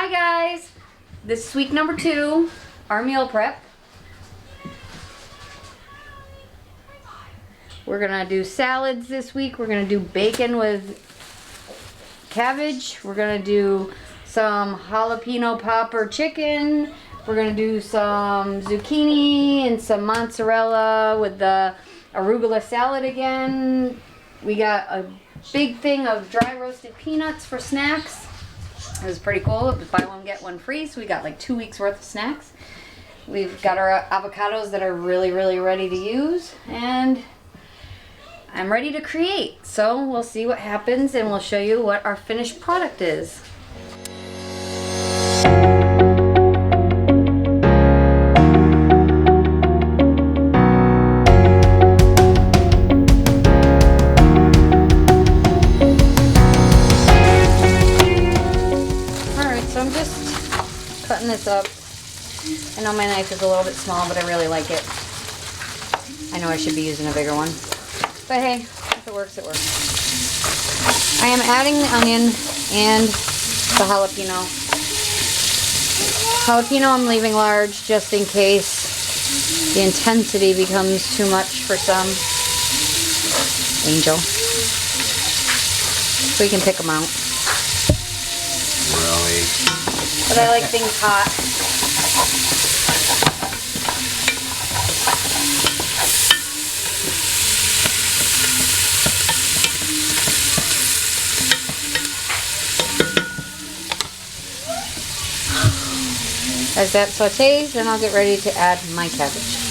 Hi guys! This is week number 2, our meal prep. We're gonna do salads this week. We're gonna do bacon with cabbage. We're gonna do some jalapeno popper chicken. We're gonna do some zucchini and some mozzarella with the arugula salad again. We got a big thing of dry roasted peanuts for snacks. It was pretty cool. Buy one, get one free. So we got like 2 weeks worth of snacks. We've got our avocados that are really ready to use. And I'm ready to create. So we'll see what happens and we'll show you what our finished product is. Cutting this up. I know my knife is a little bit small, but I really like it. I know I should be using a bigger one. But hey, if it works, it works. I am adding the onion and the jalapeno. Jalapeno I'm leaving large just in case the intensity becomes too much for some. Angel. So we can pick them out. Really? But I like things hot. As that sautés, then I'll get ready to add my cabbage.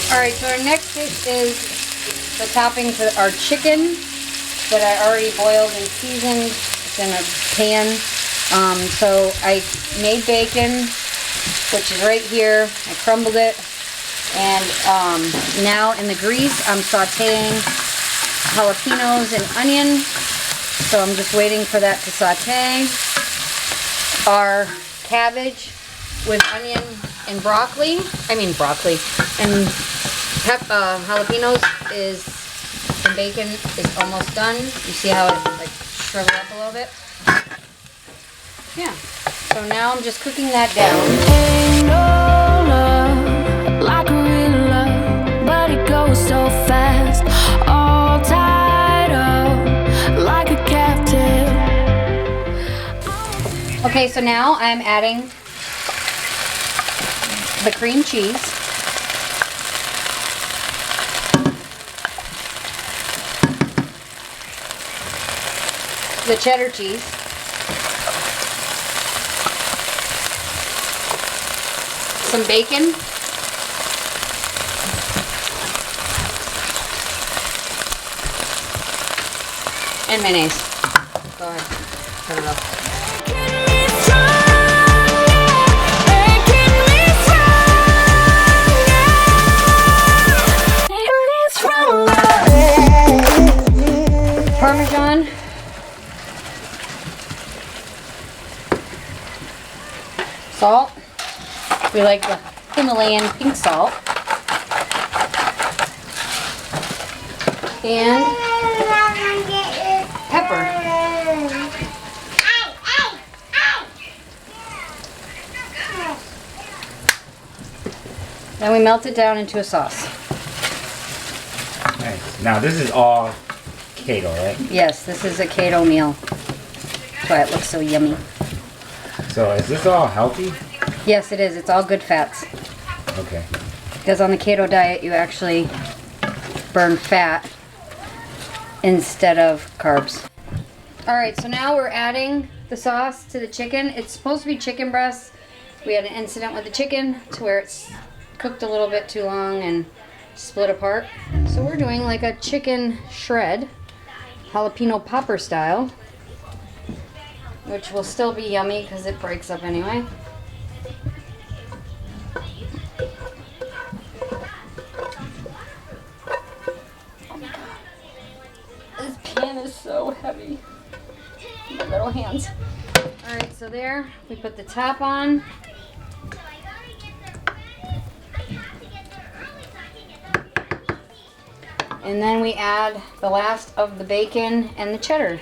Alright, so our next dish is the topping for our chicken that I already boiled and seasoned. It's in a pan. So I made bacon, which is right here. I crumbled it. And now in the grease, I'm sauteing jalapenos and onion. So I'm just waiting for that to saute. Our cabbage with onion and broccoli. And jalapenos and bacon is almost done. You see how it like shriveled up a little bit? Yeah. So now I'm just cooking that down. Ain't no love like a real love, but it goes so fast. All tied up like a captive. Okay, so now I'm adding the cream cheese. The cheddar cheese. Some bacon. And mayonnaise. Go ahead. Turn it off. Parmesan. Salt. We like the Himalayan pink salt. And pepper. Then we melt it down into a sauce. Nice. Now this is all keto, right? Yes, this is a keto meal. That's why it looks so yummy. So is this all healthy? Yes, it is. It's all good fats. Okay. Because on the keto diet, you actually burn fat instead of carbs. Alright, so now we're adding the sauce to the chicken. It's supposed to be chicken breast. We had an incident with the chicken to where it's cooked a little bit too long and split apart. So we're doing like a chicken shred, jalapeno popper style, which will still be yummy because it breaks up anyway. This pan is so heavy. My little hands. Alright, so there, we put the top on. And then we add the last of the bacon and the cheddar.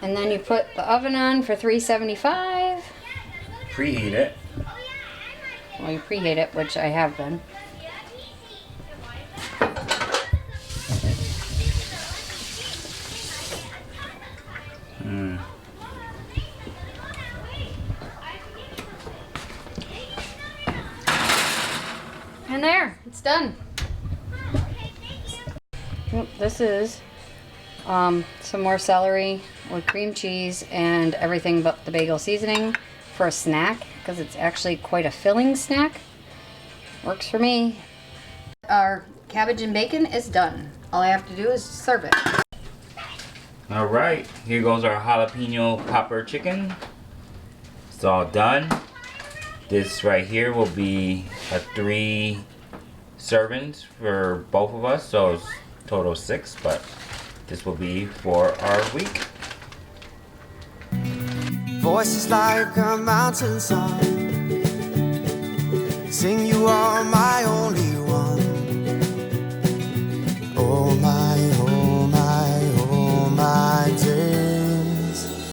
And then you put the oven on for 375. Preheat it. Well, you preheat it, which I have been. And there, it's done. This is some more celery with cream cheese and everything but the bagel seasoning for a snack, because it's actually quite a filling snack. Works for me. Our cabbage and bacon is done. All I have to do is serve it. Alright, here goes our jalapeno popper chicken. It's all done. This right here will be a 3 servings for both of us, so it's total 6, but this will be for our week. Voices like a mountainside, sing you are my only